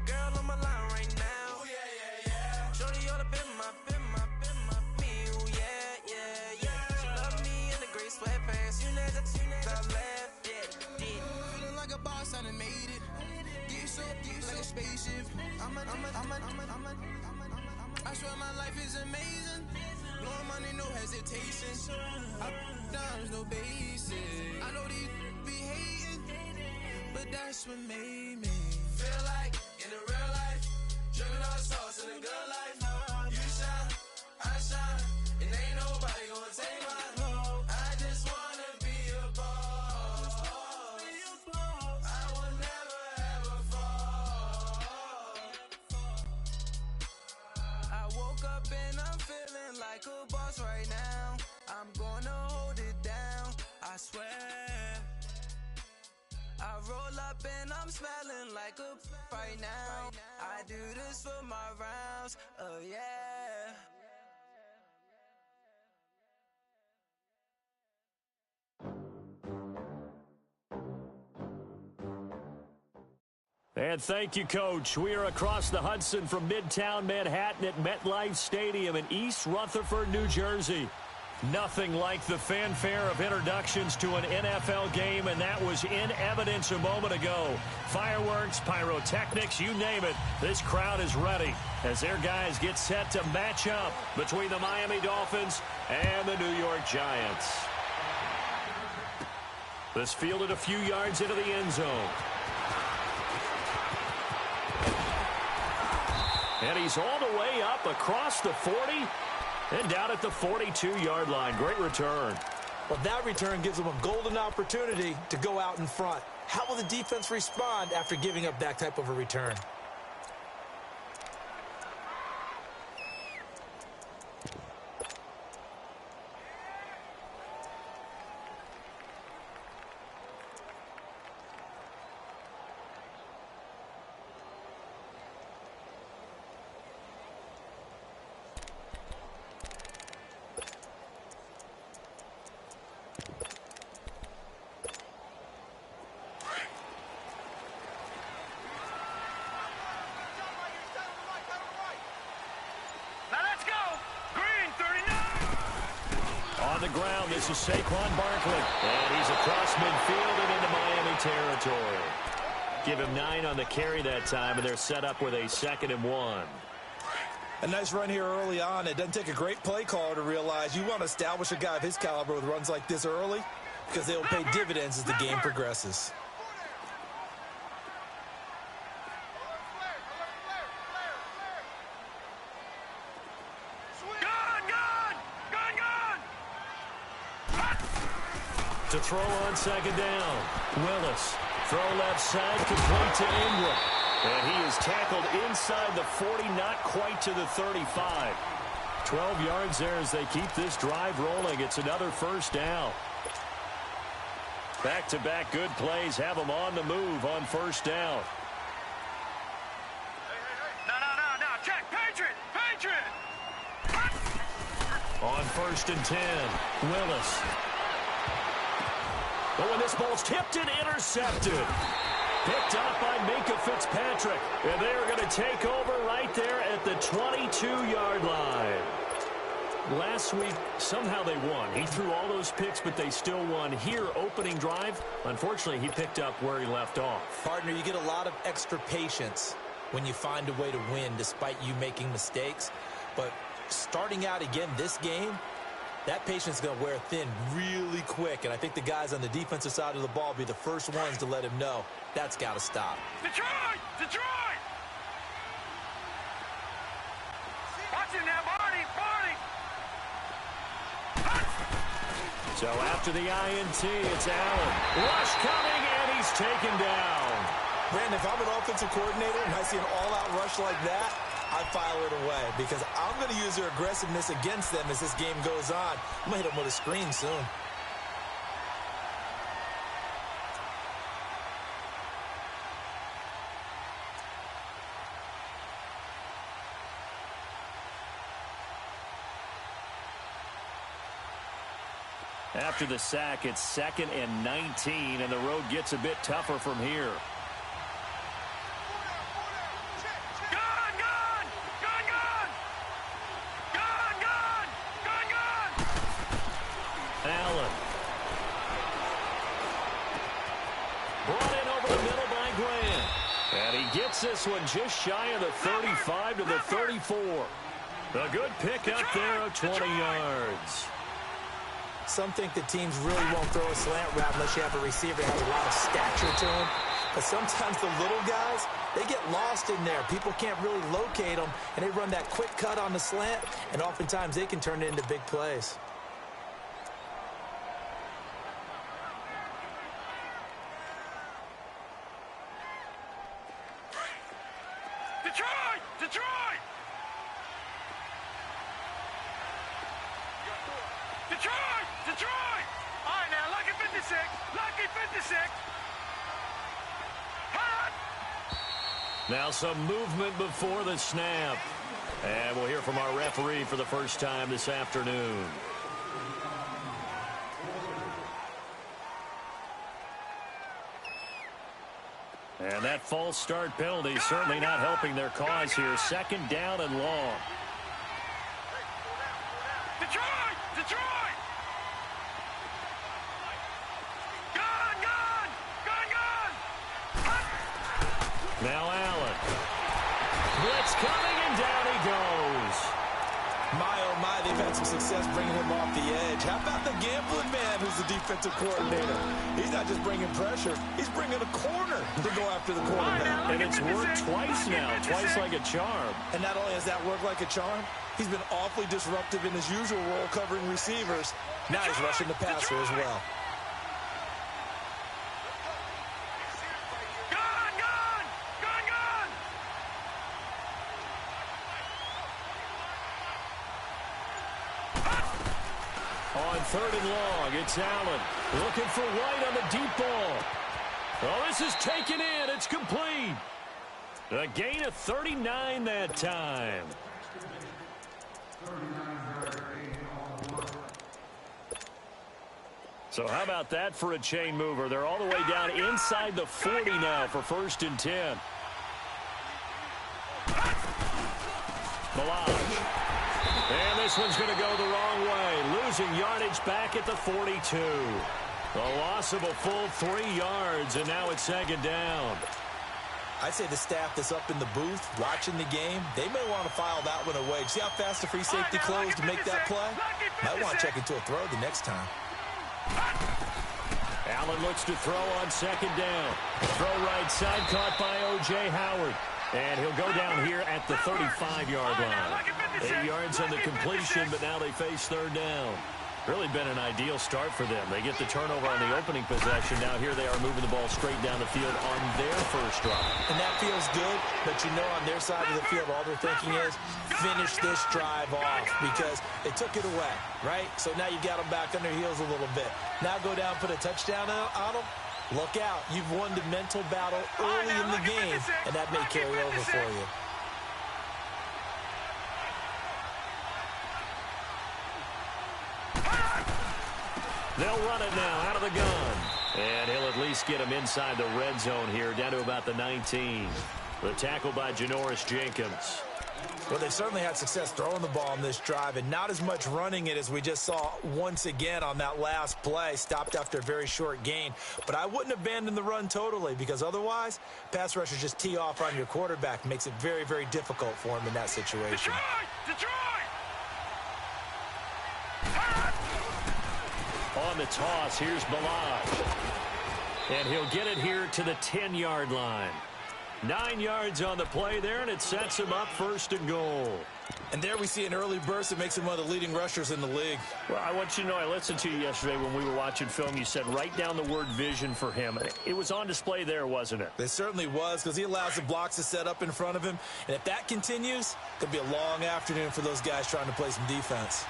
girl on my line right now. Ooh, yeah, yeah, yeah. Shorty all up in my me. Ooh, yeah, yeah, yeah. She love me in the gray sweatpants. You never left, yeah, did. Feeling like a boss, I done made it. Get so like a spaceship. I swear my life is amazing. Blowing money, no hesitation. Dollars, no basic. I know these be hating, but that's what made me feel like in the real life. Dripping all the sauce in the good life. You shine, I shine, and ain't nobody gonna take mine. I just wanna be a boss. I will never ever fall. I woke up and I'm feeling like a boss right now. I'm gonna hold it down, I swear. I roll up and I'm smelling like a right now. I do this for my rounds, oh yeah. And thank you, Coach. We are across the Hudson from Midtown Manhattan at MetLife Stadium in East Rutherford, New Jersey. Nothing like the fanfare of introductions to an NFL game, and that was in evidence a moment ago. Fireworks, pyrotechnics, you name it. This crowd is ready as their guys get set to match up between the Miami Dolphins and the New York Giants. This fielded a few yards into the end zone. And he's all the way up across the 40 and down at the 42-yard line. Great return. Well, that return gives them a golden opportunity to go out in front. How will the defense respond after giving up that type of a return? Ground. This is Saquon Barkley, and he's across midfield and into Miami territory. Give him 9 on the carry that time, and they're set up with a 2nd and 1. A nice run here early on. It doesn't take a great play caller to realize you want to establish a guy of his caliber with runs like this early because they will pay dividends as the game progresses. To throw on 2nd down. Willis. Throw left side, complete to Ingram. And he is tackled inside the 40, not quite to the 35. 12 yards there as they keep this drive rolling. It's another 1st down. Back-to-back good plays have them on the move on 1st down. No. Check. Patriot. On 1st and 10, Willis. But when this ball's tipped and intercepted. Picked up by Minkah Fitzpatrick. And they are going to take over right there at the 22-yard line. Last week, somehow they won. He threw all those picks, but they still won. Here, opening drive, unfortunately, he picked up where he left off. Partner, you get a lot of extra patience when you find a way to win despite you making mistakes. But starting out again this game, that patience is going to wear thin really quick, and I think the guys on the defensive side of the ball will be the first ones to let him know that's got to stop. Detroit! Watch it now, Barney! So after the INT, it's Allen. Rush coming, and he's taken down. Brandon, if I'm an offensive coordinator and I see an all-out rush like that, I file it away because I'm going to use their aggressiveness against them as this game goes on. I'm going to hit them with a screen soon. After the sack, it's 2nd and 19, and the road gets a bit tougher from here. gets this one just shy of the 35 to the 34. A good pickup there of 20 yards. Some think the teams really won't throw a slant route unless you have a receiver that has a lot of stature to him. But sometimes the little guys, they get lost in there. People can't really locate them, and they run that quick cut on the slant, and oftentimes they can turn it into big plays. Detroit! Detroit! Detroit! Detroit! All right, now, lucky 56. Lucky 56. Hot! Now some movement before the snap. And we'll hear from our referee for the first time this afternoon. And that false start penalty certainly not helping their cause here. Second down and long. Detroit! Detroit! Gun! Gun! Gun! Gun! Hot! Now Allen. Blitz coming, and down he goes. My, oh my, they've had some success bringing him off the edge. How about the gambling man who's the defensive coordinator? He's not just bringing pressure, he's bringing a corner to go after the quarterback. And it's worked twice now, twice like a charm. And not only has that worked like a charm, he's been awfully disruptive in his usual role covering receivers. Now he's rushing the passer as well. Gun! Gun! Gun! Gun! On third and long, it's Allen looking for White on the deep ball. Oh, this is taken in. It's complete. A gain of 39 that time. So how about that for a chain mover? They're all the way down inside the 40 now for 1st and 10. Milage. And this one's going to go the wrong way. Losing yardage back at the 42. A loss of a full 3 yards, and now it's 2nd down. I'd say the staff that's up in the booth watching the game, they may want to file that one away. See how fast the free safety closed to make that play? Might want to check into a throw the next time. Allen looks to throw on 2nd down. Throw right side, caught by O.J. Howard. And he'll go down here at the 35-yard line. 8 yards on the completion, but now they face 3rd down. Really been an ideal start for them. They get the turnover on the opening possession. Now here they are moving the ball straight down the field on their first drive. And that feels good, but you know on their side of the field, all they're thinking is finish this drive off because they took it away, right? So now you got them back on their heels a little bit. Now go down, put a touchdown on them. Look out. You've won the mental battle early in the game, and that may carry over for you. They'll run it now out of the gun. And he'll at least get him inside the red zone here, down to about the 19. The tackle by Janoris Jenkins. Well, they've certainly had success throwing the ball on this drive and not as much running it as we just saw once again on that last play. Stopped after a very short gain. But I wouldn't abandon the run totally because otherwise, pass rushers just tee off on your quarterback. Makes it very, very difficult for him in that situation. Detroit! On the toss, here's Milage. And he'll get it here to the 10-yard line. 9 yards on the play there, and it sets him up 1st and goal. And there we see an early burst that makes him one of the leading rushers in the league. Well, I want you to know, I listened to you yesterday when we were watching film. You said write down the word vision for him. It was on display there, wasn't it? It certainly was because he allows the blocks to set up in front of him. And if that continues, it could be a long afternoon for those guys trying to play some defense.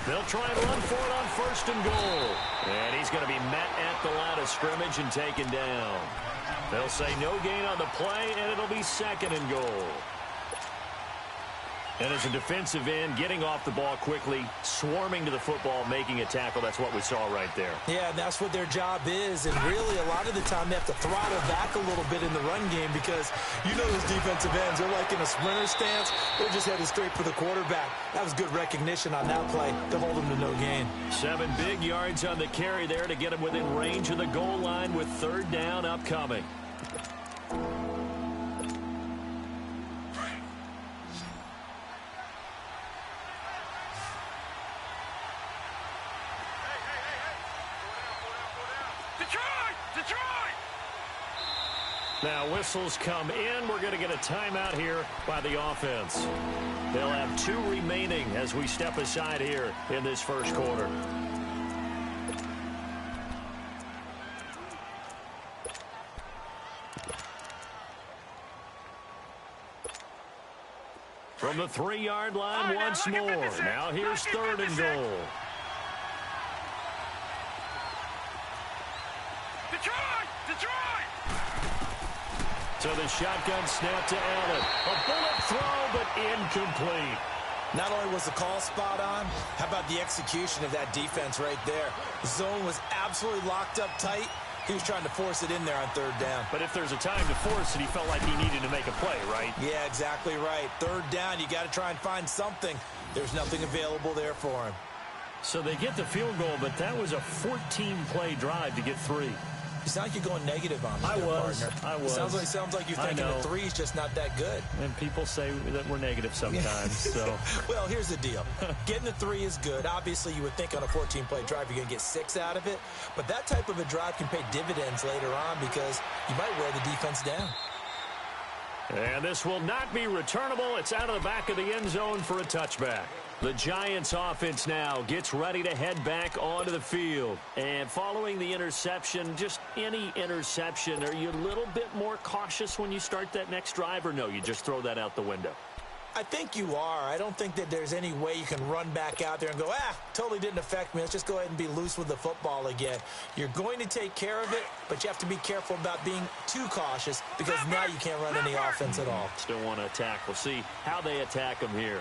They'll try and run for it on 1st and goal. And he's going to be met at the line of scrimmage and taken down. They'll say no gain on the play, and it'll be 2nd and goal. And as a defensive end, getting off the ball quickly, swarming to the football, making a tackle, that's what we saw right there. Yeah, and that's what their job is. And really, a lot of the time, they have to throttle back a little bit in the run game because you know those defensive ends, they're like in a sprinter stance. They're just headed straight for the quarterback. That was good recognition on that play to hold them to no gain. 7 big yards on the carry there to get him within range of the goal line with 3rd down upcoming. Now whistles come in. We're going to get a timeout here by the offense. They'll have 2 remaining as we step aside here in this first quarter. From the 3-yard line once more. Now here's 3rd and goal. So the shotgun snap to Allen. A bullet throw, but incomplete. Not only was the call spot on, how about the execution of that defense right there? The zone was absolutely locked up tight. He was trying to force it in there on 3rd down. But if there's a time to force it, he felt like he needed to make a play, right? Yeah, exactly right. 3rd down, you got to try and find something. There's nothing available there for him. So they get the field goal, but that was a 14-play drive to get 3. You sound like you're going negative on me, I was. Sounds like you're thinking the 3's just not that good. And people say that we're negative sometimes. So, well, here's the deal. Getting the 3 is good. Obviously, you would think on a 14-play drive you're going to get 6 out of it. But that type of a drive can pay dividends later on because you might wear the defense down. And this will not be returnable. It's out of the back of the end zone for a touchback. The Giants offense now gets ready to head back onto the field. And following the interception, just any interception, are you a little bit more cautious when you start that next drive, or no, you just throw that out the window? I think you are. I don't think that there's any way you can run back out there and go, totally didn't affect me. Let's just go ahead and be loose with the football again. You're going to take care of it, but you have to be careful about being too cautious because now you can't run any offense at all. Still want to attack. We'll see how they attack them here.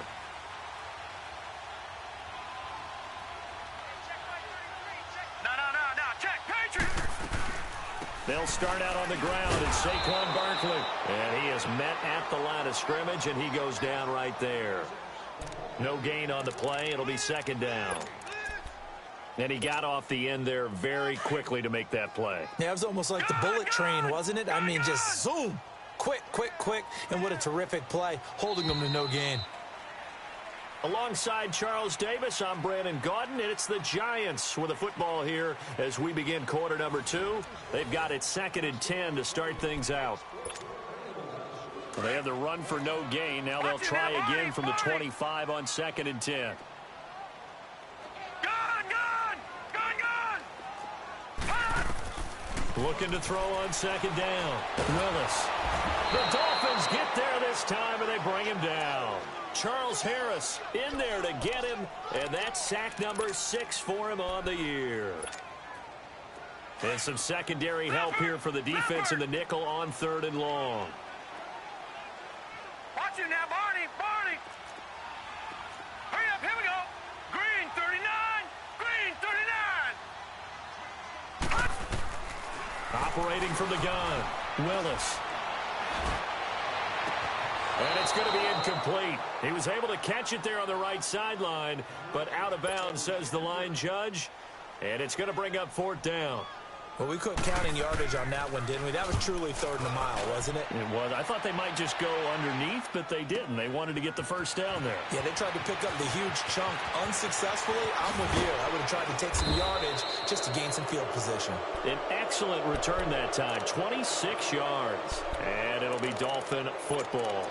They'll start out on the ground, and Saquon Barkley. And he is met at the line of scrimmage, and he goes down right there. No gain on the play. It'll be 2nd down. And he got off the end there very quickly to make that play. Yeah, it was almost like the bullet train, wasn't it? I mean, just zoom. Quick, quick, quick. And what a terrific play, holding them to no gain. Alongside Charles Davis, I'm Brandon Gaudin, and it's the Giants with the football here as we begin quarter number 2. They've got it 2nd and 10 to start things out. They have the run for no gain. Now they'll try again from the 25 on 2nd and 10. Looking to throw on 2nd down. Willis. The Dolphins get there this time, and they bring him down. Charles Harris in there to get him, and that's sack number 6 for him on the year. And some secondary help here for the defense in the nickel on 3rd and long. Watch it now, Barney, Barney. Hurry up, here we go. Green 39, Green 39. Operating from the gun, Willis. And it's going to be incomplete. He was able to catch it there on the right sideline, but out of bounds, says the line judge. And it's going to bring up 4th down. Well, we couldn't count any yardage on that one, didn't we? That was truly 3rd and a mile, wasn't it? It was. I thought they might just go underneath, but they didn't. They wanted to get the 1st down there. Yeah, they tried to pick up the huge chunk unsuccessfully. I'm with you. I would have tried to take some yardage just to gain some field position. An excellent return that time, 26 yards. And it'll be Dolphin football.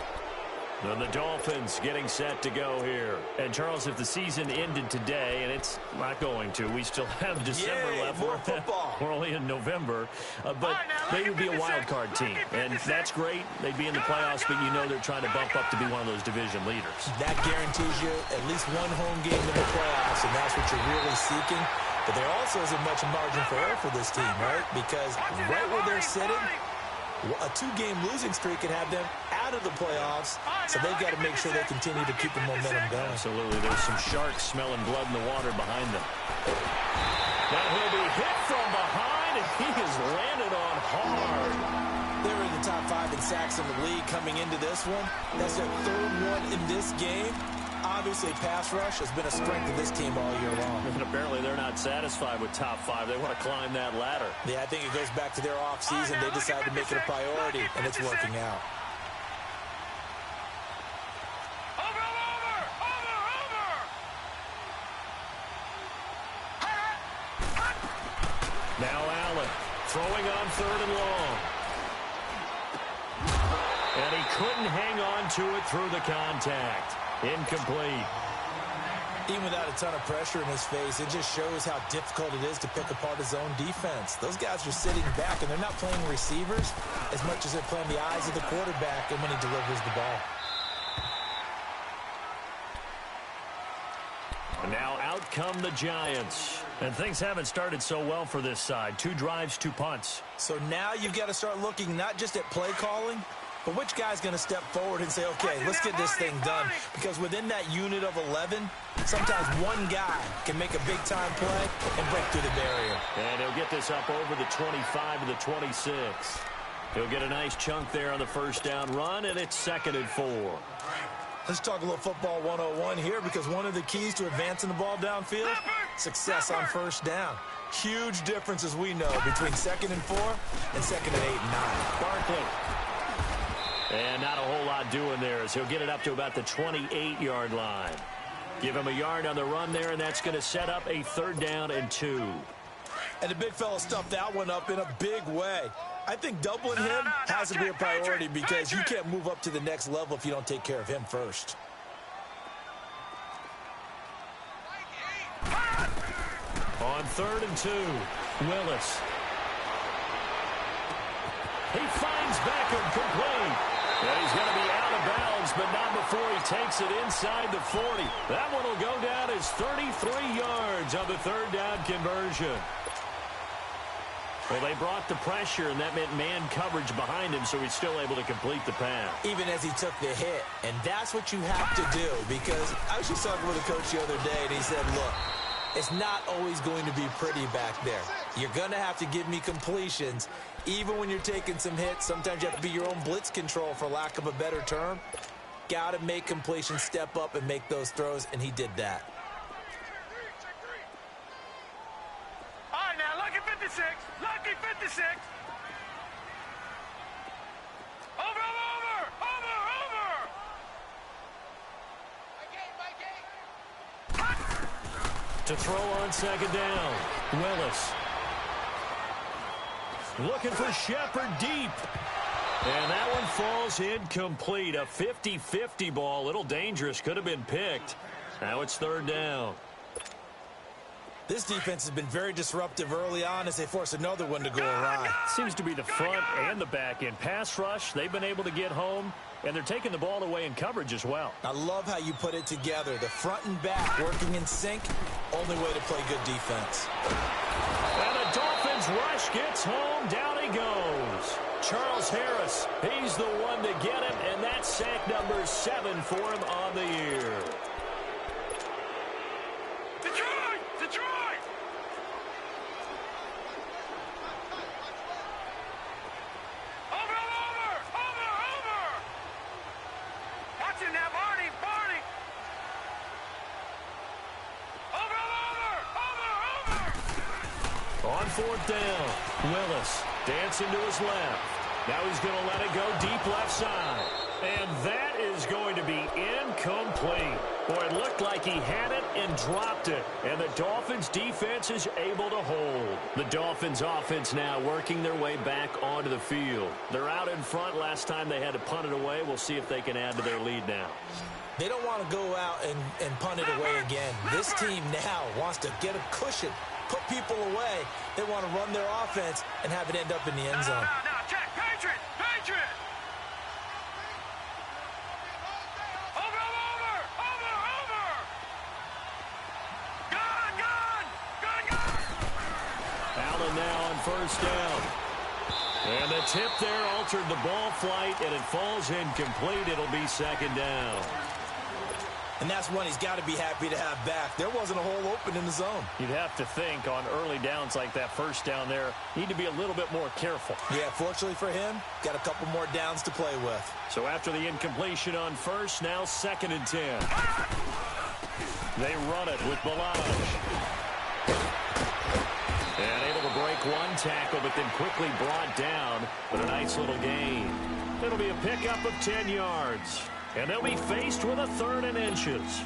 And the Dolphins getting set to go here. And, Charles, if the season ended today, and it's not going to, we still have December left. More football. We're only in November. But they would be a wild card team. And that's great. They'd be in the playoffs, but you know they're trying to bump up to be one of those division leaders. That guarantees you at least one home game in the playoffs, and that's what you're really seeking. But there also isn't much margin for error for this team, right? Because right where they're sitting, A 2-game losing streak could have them out of the playoffs, so they've got to make sure they continue to keep the momentum going. Absolutely. There's some sharks smelling blood in the water behind them. Now he'll be hit from behind, and he is landed on hard. They were in the top 5 in sacks in the league coming into this one. That's their 3rd one in this game. Obviously, pass rush has been a strength of this team all year long. And apparently they're not satisfied with top 5. They want to climb that ladder. Yeah, I think it goes back to their offseason. They decided to make it a priority, and it's working out. Now Allen throwing on 3rd and long. And he couldn't hang on to it through the contact. Incomplete. Even without a ton of pressure in his face, it just shows how difficult it is to pick apart his own defense. Those guys are sitting back, and they're not playing receivers as much as they're playing the eyes of the quarterback and when he delivers the ball. And now out come the Giants. And things haven't started so well for this side. 2 drives, 2 punts. So now you've got to start looking not just at play calling, but which guy's going to step forward and say, okay, let's get this thing done. Because within that unit of 11, sometimes one guy can make a big-time play and break through the barrier. And he'll get this up over the 25 to the 26. He'll get a nice chunk there on the first down run, and it's 2nd and 4. Let's talk a little football 101 here, because one of the keys to advancing the ball downfield, success on first down. Huge difference, as we know, between 2nd and 4 and 2nd and 8 and 9. Barkley. And not a whole lot doing there as he'll get it up to about the 28-yard line. Give him a yard on the run there, and that's going to set up a 3rd down and 2. And the big fella stuffed that one up in a big way. I think doubling him has to be a priority because you can't move up to the next level if you don't take care of him first. On 3rd and 2, Willis. He finds Beckham complete. And he's going to be out of bounds, but not before he takes it inside the 40. That one will go down as 33 yards on the 3rd down conversion. Well, they brought the pressure, and that meant man coverage behind him, so he's still able to complete the pass. Even as he took the hit. And that's what you have to do, because I was just talking with a coach the other day, and he said, look, it's not always going to be pretty back there. You're going to have to give me completions. Even when you're taking some hits, sometimes you have to be your own blitz control, for lack of a better term. Got to make completions, step up, and make those throws, and he did that. All right, now, lucky 56. Lucky 56. Over. To throw on 2nd down, Willis. Looking for Shepard deep. And that one falls incomplete. A 50-50 ball. A little dangerous. Could have been picked. Now it's 3rd down. This defense has been very disruptive early on as they force another one to go awry. Seems to be the front and the back end. Pass rush, they've been able to get home, and they're taking the ball away in coverage as well. I love how you put it together. The front and back working in sync. Only way to play good defense. And the Dolphins rush gets home. Down he goes. Charles Harris, he's the one to get him, and that's sack number 7 for him on the year. Detroit! Over! Watch it now, Barney! Over! On 4th down, Willis dancing to his left. Now he's going to let it go deep left side. And that is going to be incomplete. Boy, it looked like he had it and dropped it. And the Dolphins defense is able to hold. The Dolphins offense now working their way back onto the field. They're out in front. Last time they had to punt it away. We'll see if they can add to their lead now. They don't want to go out and punt it away again. This team now wants to get a cushion, put people away. They want to run their offense and have it end up in the end zone. No, check. Patriot! Over! Gone! Allen now on 1st down. And the tip there altered the ball flight, and it falls incomplete. It'll be second down. And that's one he's got to be happy to have back. There wasn't a hole open in the zone. You'd have to think on early downs like that first down there, need to be a little bit more careful. Yeah, fortunately for him, got a couple more downs to play with. So after the incompletion on first, now 2nd and 10. They run it with Balaj. And able to break one tackle, but then quickly brought down. But a nice little gain. It'll be a pickup of 10 yards. And they'll be faced with a 3rd and inches.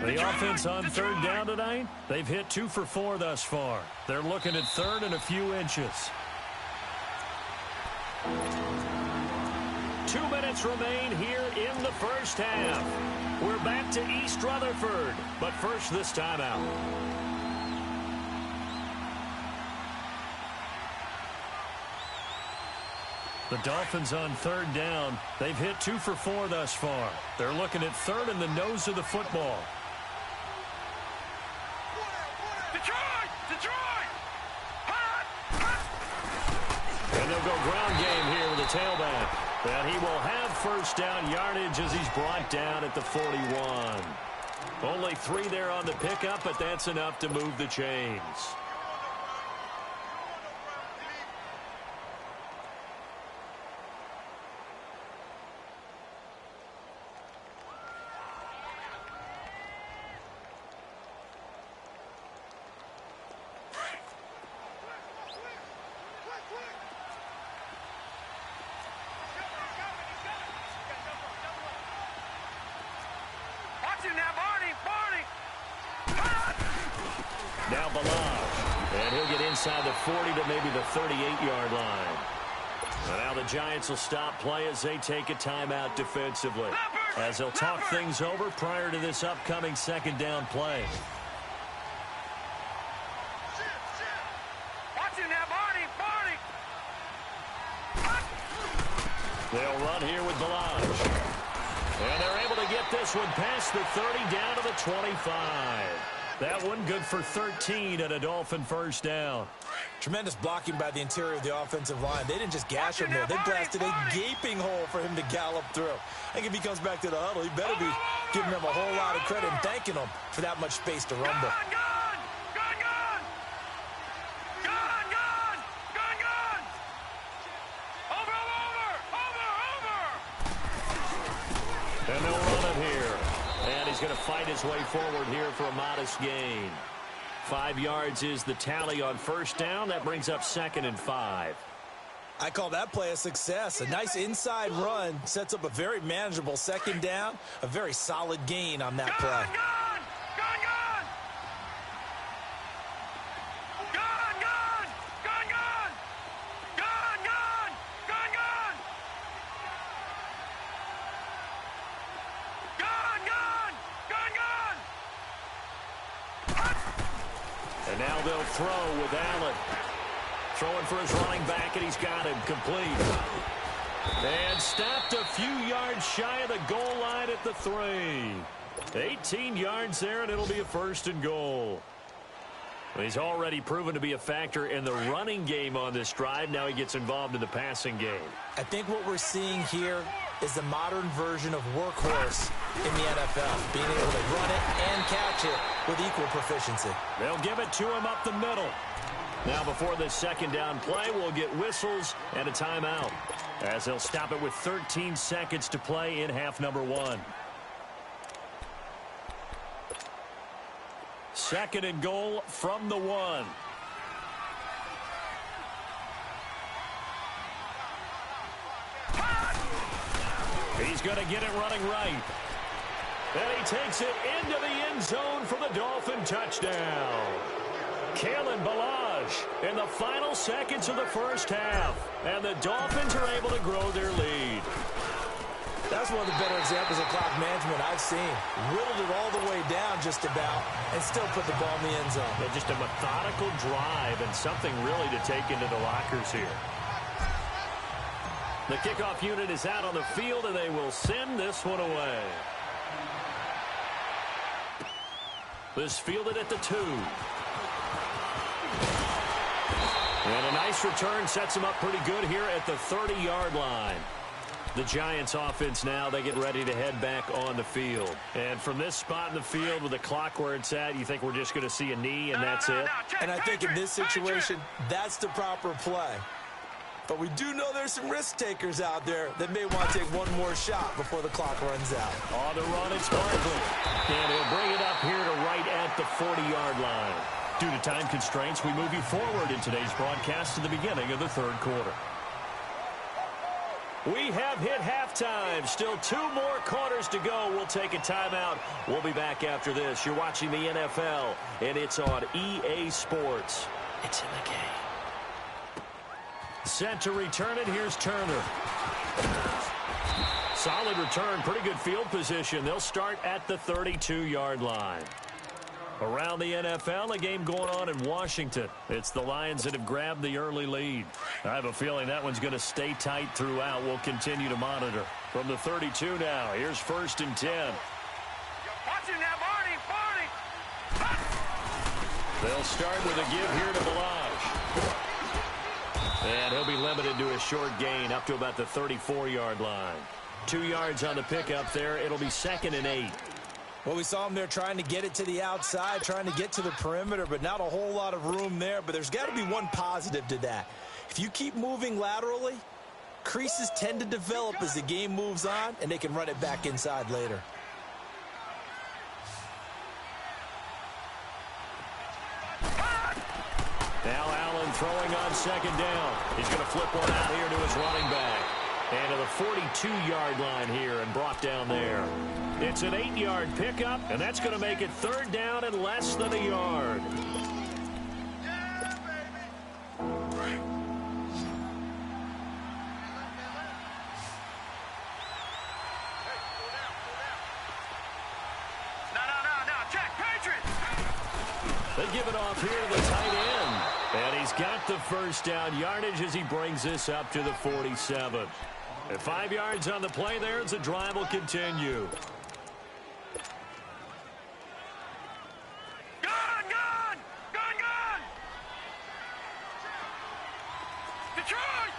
The offense on 3rd down tonight, they've hit 2 for 4 thus far. They're looking at 3rd and a few inches. 2 minutes remain here in the first half. We're back to East Rutherford, but first this timeout. The Dolphins on 3rd down. They've hit 2 for 4 thus far. They're looking at 3rd in the nose of the football. Detroit! Detroit! Hot! And they'll go ground game here with the tailback. And he will have first down yardage as he's brought down at the 41. Only 3 there on the pickup, but that's enough to move the chains. Now Balaj, and he'll get inside the 40 to maybe the 38-yard line. And now the Giants will stop play as they take a timeout defensively, as they'll talk things over prior to this upcoming 2nd down play. They'll run here with Balaj. And they're able to get this one past the 30 down to the 25. That one good for 13 and a Dolphin first down. Tremendous blocking by the interior of the offensive line. They didn't just gash him there. They blasted a gaping hole for him to gallop through. I think if he comes back to the huddle, he better be giving them a whole lot of credit and thanking them for that much space to rumble. And they'll run it here. And he's going to fight his way forward here for a modest gain. 5 yards is the tally on first down. That brings up 2nd and 5. I call that play a success. A nice inside run sets up a very manageable 2nd down. A very solid gain on that play. And now they'll throw with Allen. Throwing for his running back, and he's got him complete. And stopped a few yards shy of the goal line at the 3. 18 yards there, and it'll be a 1st and goal. He's already proven to be a factor in the running game on this drive. Now he gets involved in the passing game. I think what we're seeing here is the modern version of workhorse in the NFL, being able to run it and catch it with equal proficiency. They'll give it to him up the middle. Now before this 2nd down play, we'll get whistles and a timeout, as they'll stop it with 13 seconds to play in half number 1. 2nd and goal from the 1. He's going to get it running right. And he takes it into the end zone for the Dolphin touchdown. Kalen Balaj in the final seconds of the first half. And the Dolphins are able to grow their lead. That's one of the better examples of clock management I've seen. Whittled it all the way down just about and still put the ball in the end zone. Yeah, just a methodical drive and something really to take into the lockers here. The kickoff unit is out on the field, and they will send this one away. This fielded at the 2. And a nice return sets them up pretty good here at the 30-yard line. The Giants offense now, they get ready to head back on the field. And from this spot in the field with the clock where it's at, you think we're just going to see a knee and that's it? And I think in this situation, that's the proper play. But we do know there's some risk takers out there that may want to take one more shot before the clock runs out. On the run, it's Barkley. And he'll bring it up here to right at the 40-yard line. Due to time constraints, we move you forward in today's broadcast to the beginning of the third quarter. We have hit halftime. Still 2 more quarters to go. We'll take a timeout. We'll be back after this. You're watching the NFL, and it's on EA Sports. It's in the game. Set to return it. Here's Turner. Solid return. Pretty good field position. They'll start at the 32-yard line. Around the NFL, a game going on in Washington. It's the Lions that have grabbed the early lead. I have a feeling that one's going to stay tight throughout. We'll continue to monitor. From the 32 now, here's 1st and 10. Watch it now, Barney. They'll start with a give here to Balaj. And he'll be limited to a short gain up to about the 34-yard line. 2 yards on the pickup there. It'll be 2nd and 8. Well, we saw him there trying to get it to the outside, trying to get to the perimeter, but not a whole lot of room there. But there's got to be one positive to that. If you keep moving laterally, creases tend to develop as the game moves on, and they can run it back inside later. Now Allen throwing on 2nd down. He's going to flip one out here to his running back. And to the 42-yard line here and brought down there. It's an 8-yard pickup, and that's going to make it 3rd down and less than a yard. Yeah, baby. No. Check, Patriots. They give it off here to the tight end. And he's got the 1st down yardage as he brings this up to the 47. At 5 yards on the play there as the drive will continue. Gun! Detroit!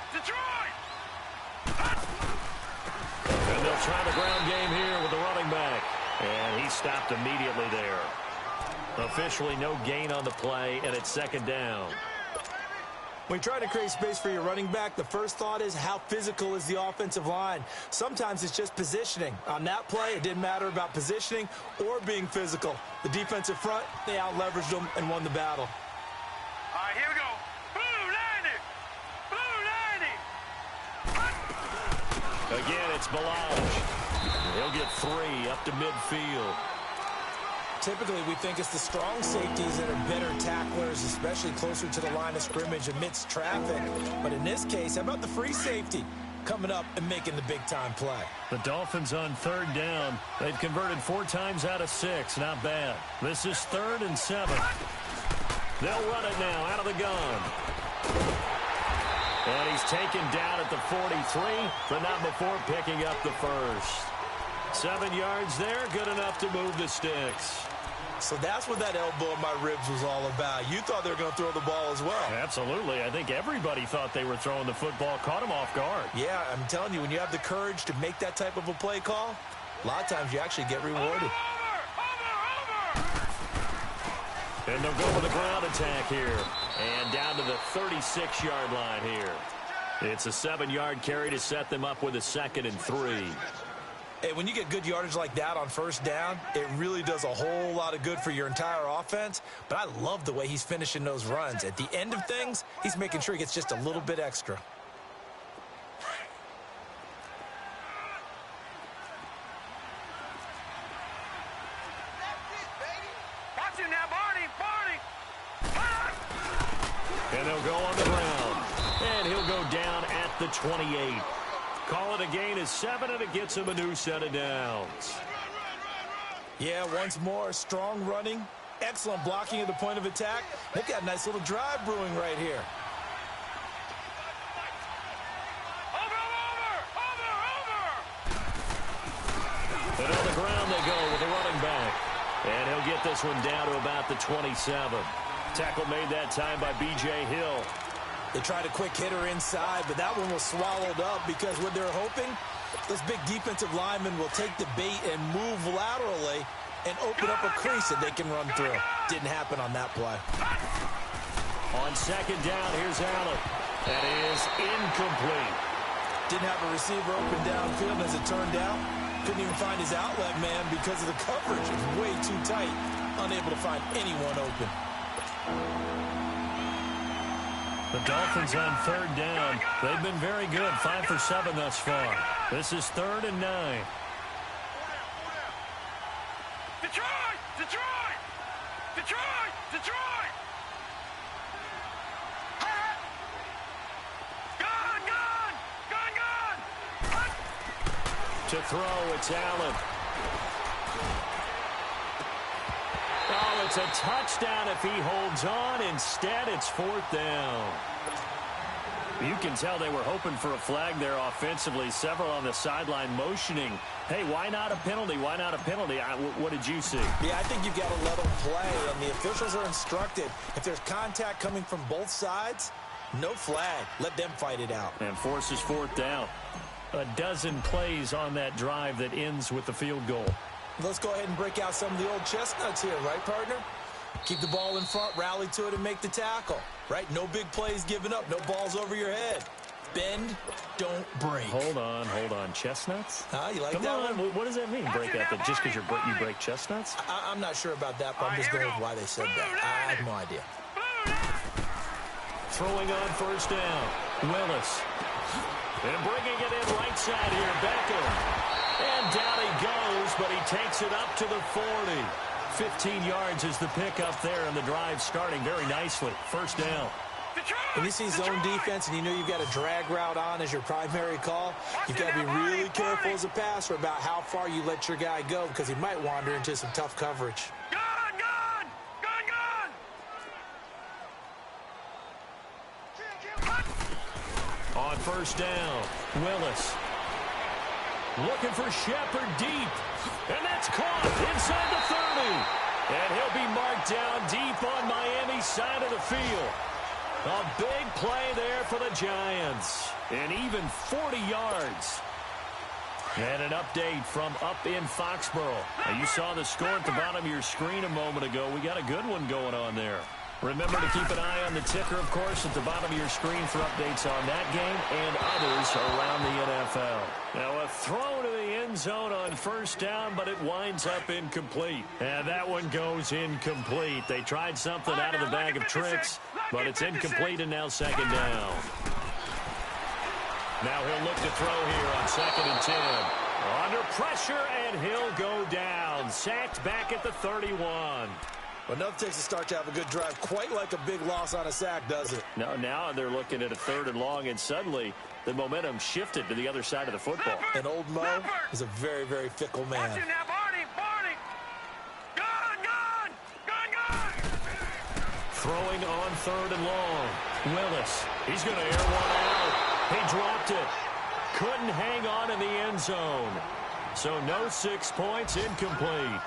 And they'll try the ground game here with the running back. And he stopped immediately there. Officially no gain on the play, and it's 2nd down. When you're trying to create space for your running back, the first thought is how physical is the offensive line. Sometimes it's just positioning. On that play, it didn't matter about positioning or being physical. The defensive front, they out-leveraged them and won the battle. All right, here we go. Blue 90! Again, it's Balaj. He'll get 3 up to midfield. Typically, we think it's the strong safeties that are better tacklers, especially closer to the line of scrimmage amidst traffic. But in this case, how about the free safety coming up and making the big-time play? The Dolphins on 3rd down. They've converted 4 times out of 6. Not bad. This is 3rd and 7. They'll run it now out of the gun. And he's taken down at the 43, but not before picking up the 1st. 7 yards there, good enough to move the sticks. So that's what that elbow in my ribs was all about. You thought they were going to throw the ball as well. Absolutely. I think everybody thought they were throwing the football, caught him off guard. Yeah, I'm telling you, when you have the courage to make that type of a play call, a lot of times you actually get rewarded. Over! And they'll go with a ground attack here. And down to the 36-yard line here. It's a 7-yard carry to set them up with a 2nd and 3. Hey, when you get good yardage like that on 1st down, it really does a whole lot of good for your entire offense. But I love the way he's finishing those runs. At the end of things, he's making sure he gets just a little bit extra. Watch it now, Barney! And they'll go on the ground. And he'll go down at the 28. Call it a gain of 7, and it gets him a new set of downs. Yeah, once more, strong running, excellent blocking at the point of attack. They've got a nice little drive brewing right here. And on the ground they go with the running back. And he'll get this one down to about the 27. Tackle made that time by B.J. Hill. They tried a quick hitter inside, but that one was swallowed up because what they're hoping, those big defensive linemen will take the bait and move laterally and open up a crease that they can run through. Didn't happen on that play. On second down, here's Allen. That is incomplete. Didn't have a receiver open downfield, as it turned out. Couldn't even find his outlet man because of the coverage. It was way too tight. Unable to find anyone open. The Dolphins on third down. They've been very good, 5 for 7 thus far. This is 3rd and 9. Detroit! Detroit! Detroit! Detroit! Gun! Gun! Gun! Gun! To throw, it's Allen. Oh, it's a touchdown if he holds on. Instead, it's 4th down. You can tell they were hoping for a flag there offensively. Several on the sideline motioning. Hey, why not a penalty? Why not a penalty? What did you see? Yeah, I think you've got to let them play, and the officials are instructed. If there's contact coming from both sides, no flag. Let them fight it out. And forces 4th down. A dozen plays on that drive that ends with the field goal. Let's go ahead and break out some of the old chestnuts here, right, partner? Keep the ball in front, rally to it, and make the tackle, right? No big plays given up, no balls over your head. Bend, don't break. Hold on. Chestnuts? You like Come that on. one? What does that mean? Break out that just because you break chestnuts? I'm not sure about that, but I'm just going with why they said that. I have no idea. Throwing on 1st down. Willis. And bringing it in right side here, Beckham. And down he goes, but he takes it up to the 40. 15 yards is the pickup there, and the drive starting very nicely. 1st down. When you see zone defense and you know you've got a drag route on as your primary call, you've got to be really careful as a passer about how far you let your guy go because he might wander into some tough coverage. Gun! Gun! Gun! Gun! On 1st down, Willis. Looking for Shepard deep. And that's caught inside the 30. And he'll be marked down deep on Miami's side of the field. A big play there for the Giants. And even 40 yards. And an update from up in Foxborough. Now, you saw the score at the bottom of your screen a moment ago. We got a good one going on there. Remember to keep an eye on the ticker, of course, at the bottom of your screen for updates on that game and others around the NFL. Now, a throw to the end zone on 1st down, but it winds up incomplete. And that one goes incomplete. They tried something out of the bag of tricks, but it's incomplete and now 2nd down. Now he'll look to throw here on 2nd and 10. Under pressure, and he'll go down. Sacked back at the 31. Well, nothing takes a start to have a good drive quite like a big loss on a sack, does it? No, now they're looking at a 3rd and long, and suddenly the momentum shifted to the other side of the football. And old Mo is a very, very fickle man. Watch it now, Barney! Gun! Throwing on 3rd and long. Willis, he's going to air one out. He dropped it. Couldn't hang on in the end zone. So no 6 points, incomplete.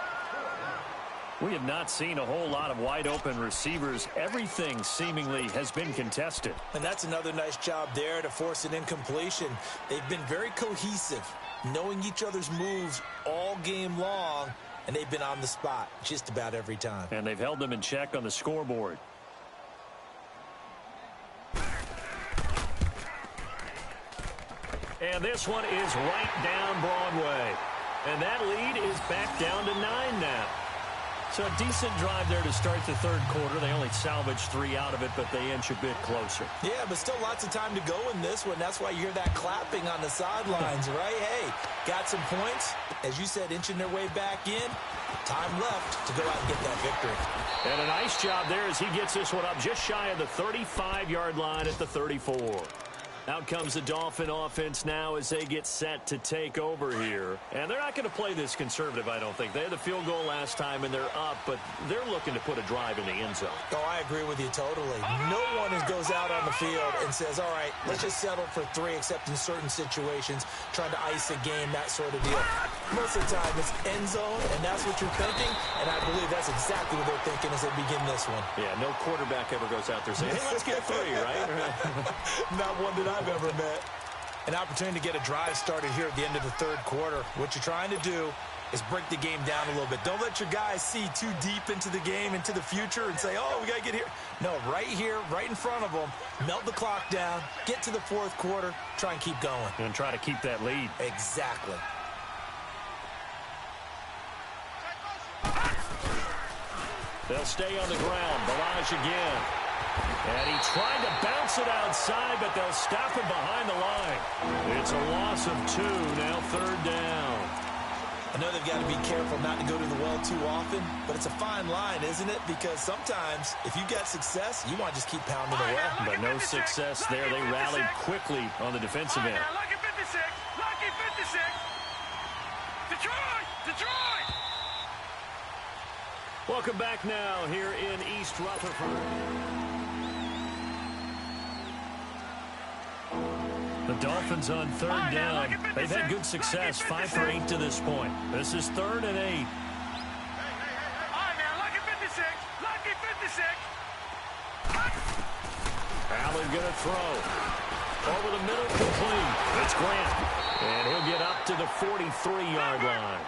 We have not seen a whole lot of wide-open receivers. Everything seemingly has been contested. And that's another nice job there to force an incompletion. They've been very cohesive, knowing each other's moves all game long, and they've been on the spot just about every time. And they've held them in check on the scoreboard. And this one is right down Broadway. And that lead is back down to 9 now. So a decent drive there to start the 3rd quarter. They only salvaged 3 out of it, but they inch a bit closer. Yeah, but still lots of time to go in this one. That's why you hear that clapping on the sidelines, right? Hey, got some points. As you said, inching their way back in. Time left to go out and get that victory. And a nice job there as he gets this one up just shy of the 35-yard line at the 34. Out comes the Dolphin offense now as they get set to take over here. And they're not going to play this conservative, I don't think. They had the field goal last time, and they're up, but they're looking to put a drive in the end zone. Oh, I agree with you totally. No one goes goes out on the field and says, all right, let's just settle for 3, except in certain situations, trying to ice a game, that sort of deal. Most of the time, it's end zone, and that's what you're thinking, and I believe that's exactly what they're thinking as they begin this one. Yeah, no quarterback ever goes out there saying, hey, let's get 3, right? Not one that I've ever met. An opportunity to get a drive started here at the end of the third quarter. What you're trying to do is break the game down a little bit. Don't let your guys see too deep into the game, into the future, and say, oh, we got to get here. No, right here, right in front of them, melt the clock down, get to the fourth quarter, try and keep going. And try to keep that lead. Exactly. They'll stay on the ground. Balaj again. And he tried to bounce it outside, but they'll stop him behind the line. It's a loss of 2, now third down. I know they've got to be careful not to go to the well too often, but it's a fine line, isn't it? Because sometimes, if you get success, you want to just keep pounding away. But no success there. They rallied quickly on the defensive end. Lucky 56! Lucky 56! Detroit! Detroit! Welcome back now here in East Rutherford. The Dolphins on third down. They've had good success, 5 for 8 to this point. This is 3rd and 8. All right, now, lucky 56. Lucky 56. Allen going to throw. Over the middle, complete. It's Grant. And he'll get up to the 43-yard line.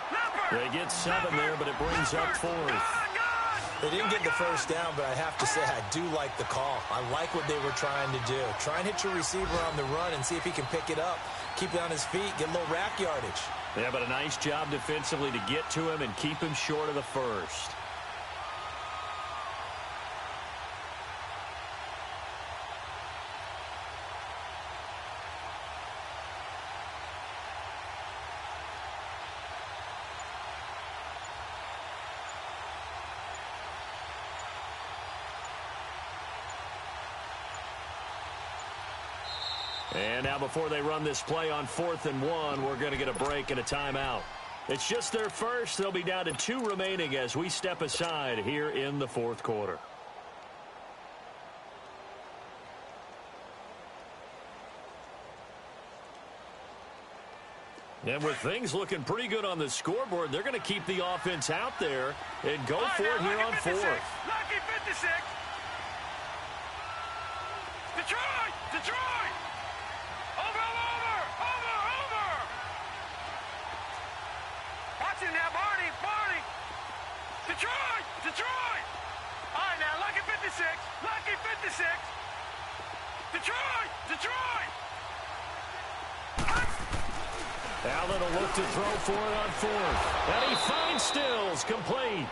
They get 7 there, but it brings up 4th. They didn't get the first down, but I have to say I do like the call. I like what they were trying to do. Try and hit your receiver on the run and see if he can pick it up. Keep it on his feet, get a little rack yardage. Yeah, but a nice job defensively to get to him and keep him short of the first. And now before they run this play on 4th and 1, we're going to get a break and a timeout. It's just their first. They'll be down to 2 remaining as we step aside here in the 4th quarter. And with things looking pretty good on the scoreboard, they're going to keep the offense out there and go for it here on 4th. Lucky 56. Detroit! Detroit! Over! Watch it now, Barney! Detroit! Detroit! All right, now, lucky 56! Lucky 56! Detroit! Detroit! Allen will look to throw for it on 4th. And he finds Stills, complete.